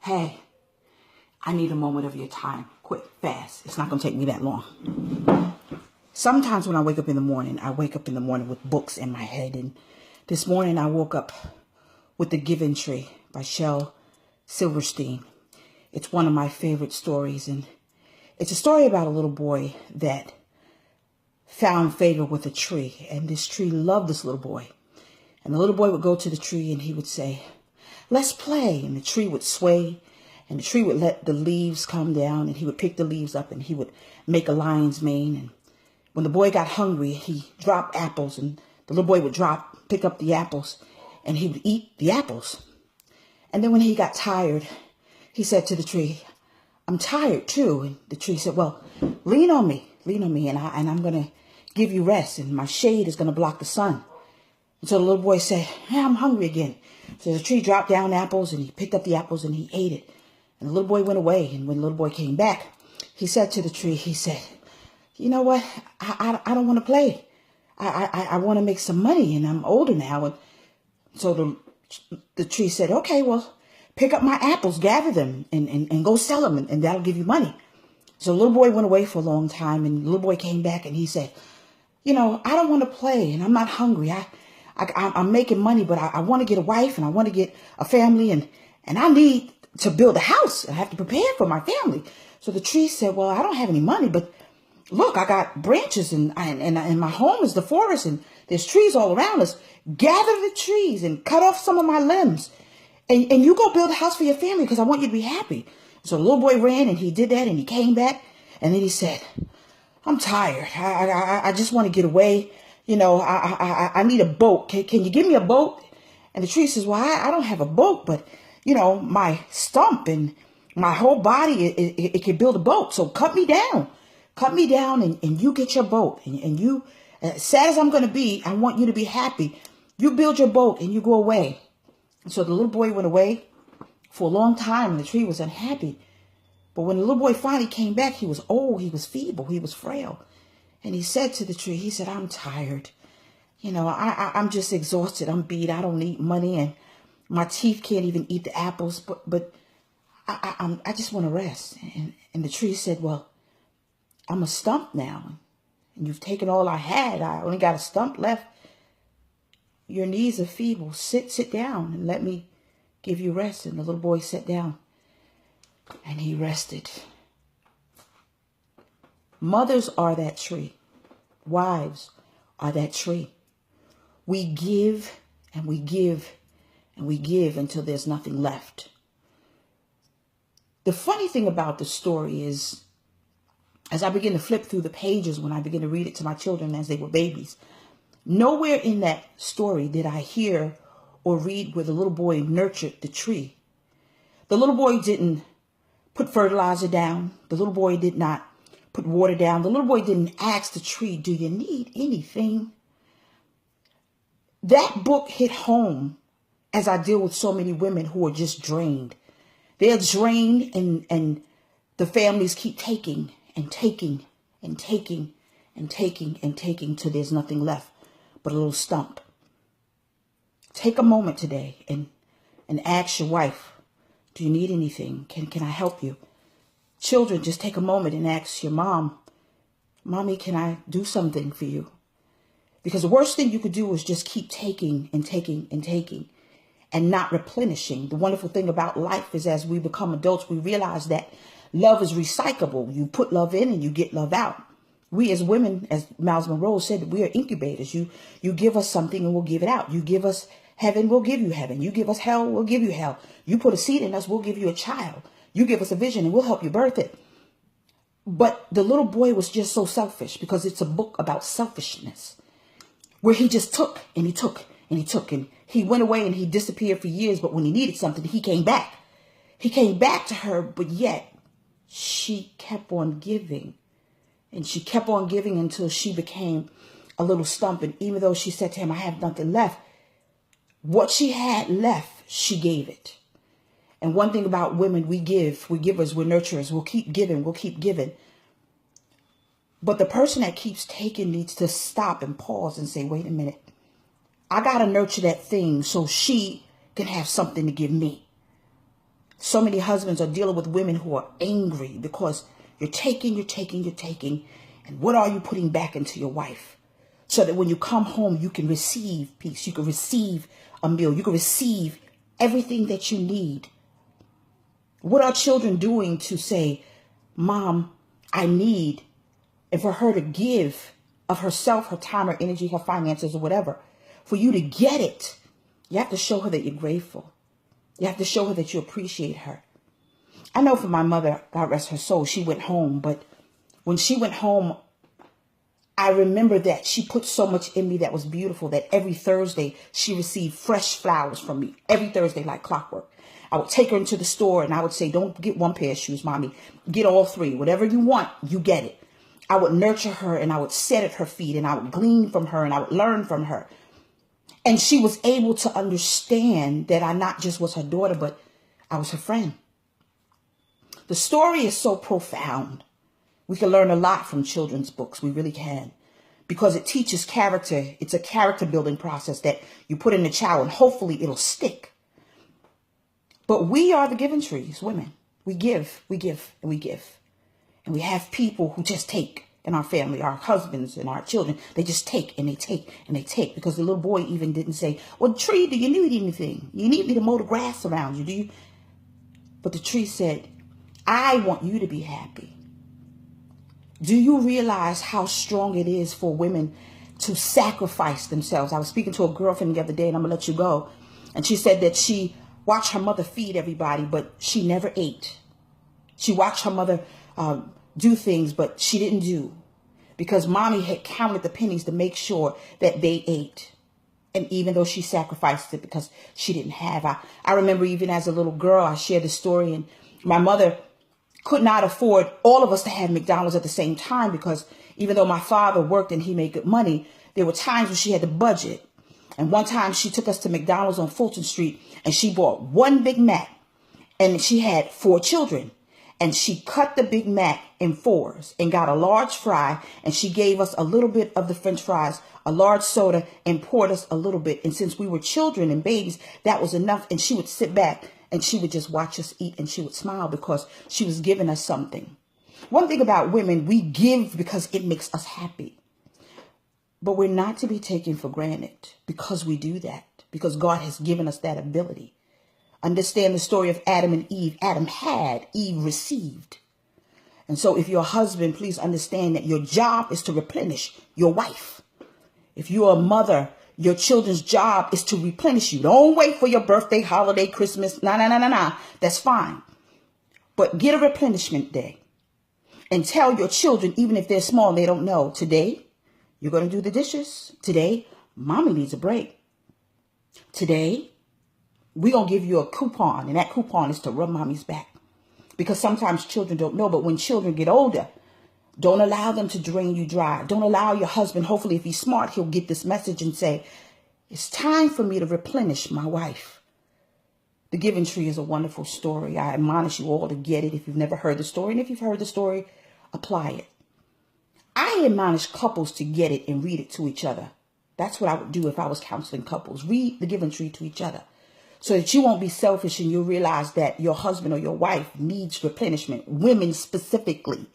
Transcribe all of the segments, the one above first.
Hey, I need a moment of your time. Quick, fast. It's not going to take me that long. Sometimes when I wake up in the morning, with books in my head. And this morning I woke up with The Giving Tree by Shel Silverstein. It's one of my favorite stories. And it's a story about a little boy that found favor with a tree. And this tree loved this little boy. And the little boy would go to the tree and he would say, "Let's play." And the tree would sway. And the tree would let the leaves come down. And he would pick the leaves up and he would make a lion's mane. And when the boy got hungry, he dropped apples. And the little boy would pick up the apples. And he would eat the apples. And then when he got tired, he said to the tree, "I'm tired too." And the tree said, "Well, lean on me, and I'm going to give you rest. And my shade is going to block the sun." And so the little boy said, "Hey, I'm hungry again." So the tree dropped down apples and he picked up the apples and he ate it. And the little boy went away. And when the little boy came back, he said to the tree, he said, "You know what? I don't want to play. I want to make some money and I'm older now." And so the tree said, "Okay, well, pick up my apples, gather them and go sell them and that'll give you money." So the little boy went away for a long time and the little boy came back and he said, "You know, I don't want to play and I'm not hungry. I'm making money, but I want to get a wife and I want to get a family and I need to build a house. I have to prepare for my family." So the tree said, "Well, I don't have any money, but look, I got branches and my home is the forest and there's trees all around us. Gather the trees and cut off some of my limbs and you go build a house for your family because I want you to be happy." So the little boy ran and he did that and he came back and then he said, "I'm tired. I just want to get away. You know, I need a boat. Can you give me a boat?" And the tree says, "Well, I don't have a boat, but you know, my stump and my whole body, it can build a boat. So cut me down and you get your boat and you, as sad as I'm going to be, I want you to be happy. You build your boat and you go away." And so the little boy went away for a long time and the tree was unhappy. But when the little boy finally came back, he was old, he was feeble, he was frail. And he said to the tree, he said, "I'm tired. You know, I'm just exhausted. I'm beat. I don't need money and my teeth can't even eat the apples, but I just want to rest." And the tree said, "Well, I'm a stump now. And you've taken all I had. I only got a stump left. Your knees are feeble. Sit down and let me give you rest." And the little boy sat down and he rested. Mothers are that tree. Wives are that tree. We give and we give and we give until there's nothing left. The funny thing about the story is, as I begin to flip through the pages, when I begin to read it to my children as they were babies, nowhere in that story did I hear or read where the little boy nurtured the tree. The little boy didn't put fertilizer down. The little boy did not put water down. The little boy didn't ask the tree, "Do you need anything?" That book hit home as I deal with so many women who are just drained. They're drained and the families keep taking and taking and taking and taking and taking till there's nothing left but a little stump. Take a moment today and ask your wife, "Do you need anything? Can I help you?" Children, just take a moment and ask your mom, "Mommy, can I do something for you?" Because the worst thing you could do is just keep taking and taking and taking and not replenishing. The wonderful thing about life is as we become adults, we realize that love is recyclable. You put love in and you get love out. We as women, as Miles Monroe said, we are incubators. You give us something and we'll give it out. You give us heaven, we'll give you heaven. You give us hell, we'll give you hell. You put a seed in us, we'll give you a child. You give us a vision and we'll help you birth it. But the little boy was just so selfish because it's a book about selfishness where he just took and he took and he took and he went away and he disappeared for years. But when he needed something, he came back. He came back to her, but yet she kept on giving and she kept on giving until she became a little stump. And even though she said to him, "I have nothing left," what she had left, she gave it. And one thing about women, we're givers, we're nurturers. We'll keep giving, we'll keep giving. But the person that keeps taking needs to stop and pause and say, "Wait a minute. I got to nurture that thing so she can have something to give me." So many husbands are dealing with women who are angry because you're taking. And what are you putting back into your wife? So that when you come home, you can receive peace. You can receive a meal. You can receive everything that you need. What are children doing to say, Mom, I need, and for her to give of herself, her time, her energy, her finances, or whatever, for you to get it, you have to show her that you're grateful. You have to show her that you appreciate her. I know for my mother, God rest her soul, she went home. But when she went home, I remember that she put so much in me that was beautiful, that every Thursday she received fresh flowers from me. Every Thursday, like clockwork. I would take her into the store and I would say, don't get one pair of shoes, Mommy. Get all three. Whatever you want, you get it. I would nurture her and I would sit at her feet and I would glean from her and I would learn from her. And she was able to understand that I not just was her daughter, but I was her friend. The story is so profound. We can learn a lot from children's books. We really can. Because it teaches character. It's a character building process that you put in a child and hopefully it'll stick. But we are the giving trees, women. We give, and we give. And we have people who just take in our family, our husbands and our children. They just take and they take and they take. Because the little boy even didn't say, well, tree, do you need anything? You need me to mow the grass around you, do you? But the tree said, I want you to be happy. Do you realize how strong it is for women to sacrifice themselves? I was speaking to a girlfriend the other day, and I'm going to let you go. And she said that she watched her mother feed everybody, but she never ate. She watched her mother do things, but she didn't do. Because Mommy had counted the pennies to make sure that they ate. And even though she sacrificed it because she didn't have. I remember even as a little girl, I shared the story, and my mother could not afford all of us to have McDonald's at the same time, because even though my father worked and he made good money, there were times when she had to budget. And one time she took us to McDonald's on Fulton Street and she bought one Big Mac, and she had 4 children, and she cut the Big Mac in 4s and got a large fry, and she gave us a little bit of the French fries, a large soda, and poured us a little bit. And since we were children and babies, that was enough. And she would sit back and she would just watch us eat, and she would smile because she was giving us something. One thing about women, we give because it makes us happy. But we're not to be taken for granted because we do that, because God has given us that ability. Understand the story of Adam and Eve. Adam had, Eve received. And so if you're a husband, please understand that your job is to replenish your wife. If you're a mother, your children's job is to replenish you. Don't wait for your birthday, holiday, Christmas. Nah. That's fine. But get a replenishment day and tell your children, even if they're small, they don't know, today you're going to do the dishes. Today, Mommy needs a break. Today, we're going to give you a coupon, and that coupon is to rub Mommy's back. Because sometimes children don't know, but when children get older, don't allow them to drain you dry. Don't allow your husband, hopefully if he's smart, he'll get this message and say, it's time for me to replenish my wife. The Giving Tree is a wonderful story. I admonish you all to get it if you've never heard the story. And if you've heard the story, apply it. I admonish couples to get it and read it to each other. That's what I would do if I was counseling couples. Read The Giving Tree to each other so that you won't be selfish and you'll realize that your husband or your wife needs replenishment. Women specifically.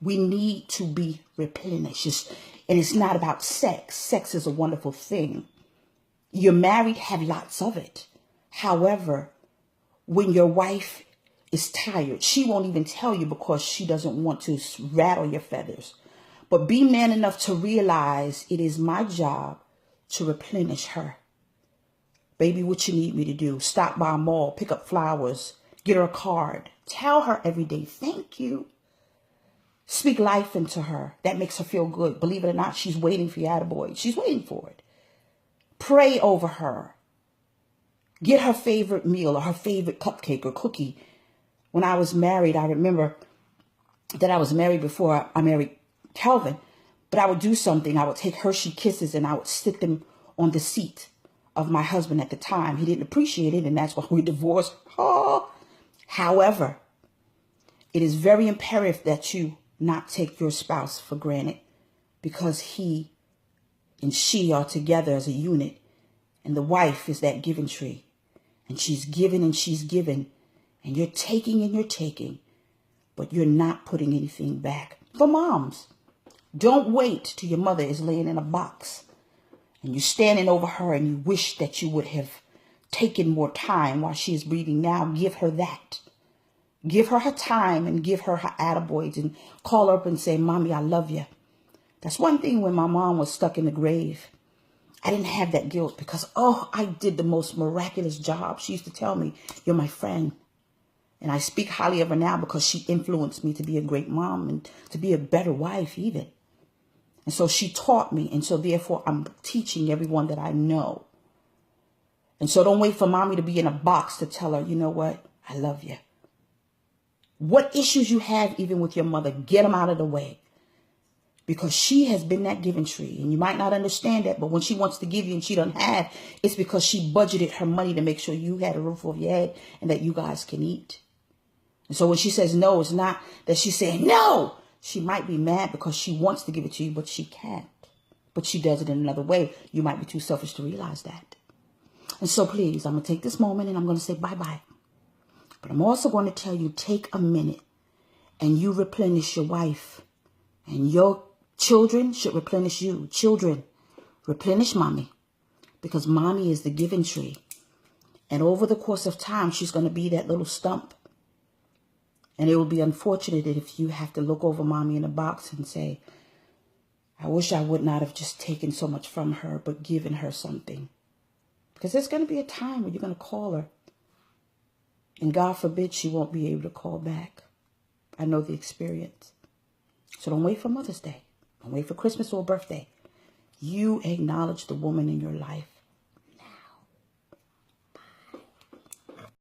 We need to be replenished. And it's not about sex. Sex is a wonderful thing. You're married, have lots of it. However, when your wife is tired, she won't even tell you because she doesn't want to rattle your feathers. But be man enough to realize it is my job to replenish her. Baby, what you need me to do? Stop by a mall, pick up flowers, get her a card. Tell her every day, thank you. Speak life into her. That makes her feel good. Believe it or not, she's waiting for you, attaboy. She's waiting for it. Pray over her. Get her favorite meal or her favorite cupcake or cookie. When I was married, I remember that I was married before I married Calvin. But I would do something. I would take Hershey Kisses and I would stick them on the seat of my husband at the time. He didn't appreciate it, and that's why we divorced. Oh. However, it is very imperative that you not take your spouse for granted, because he and she are together as a unit, and the wife is that giving tree, and she's given and she's given, And you're taking and you're taking, but you're not putting anything back. For moms, don't wait till your mother is laying in a box and you're standing over her and you wish that you would have taken more time while she is breathing. Now give her that. Give her time and give her attaboys and call her up and say, Mommy, I love you. That's one thing when my mom was stuck in the grave. I didn't have that guilt because, I did the most miraculous job. She used to tell me, you're my friend. And I speak highly of her now because she influenced me to be a great mom and to be a better wife even. And so she taught me. And so therefore I'm teaching everyone that I know. And so don't wait for mommy to be in a box to tell her, you know what? I love you. What issues you have even with your mother, get them out of the way. Because she has been that giving tree. And you might not understand that, but when she wants to give you and she doesn't have, it's because she budgeted her money to make sure you had a roof over your head and that you guys can eat. And so when she says no, it's not that she's saying no. She might be mad because she wants to give it to you, but she can't. But she does it in another way. You might be too selfish to realize that. And so please, I'm going to take this moment and I'm going to say bye-bye. But I'm also going to tell you, take a minute and you replenish your wife. And your children should replenish you. Children, replenish mommy. Because mommy is the giving tree. And over the course of time, she's going to be that little stump. And it will be unfortunate if you have to look over mommy in a box and say, I wish I would not have just taken so much from her, but given her something. Because there's going to be a time when you're going to call her. And God forbid she won't be able to call back. I know the experience. So don't wait for Mother's Day. Don't wait for Christmas or birthday. You acknowledge the woman in your life.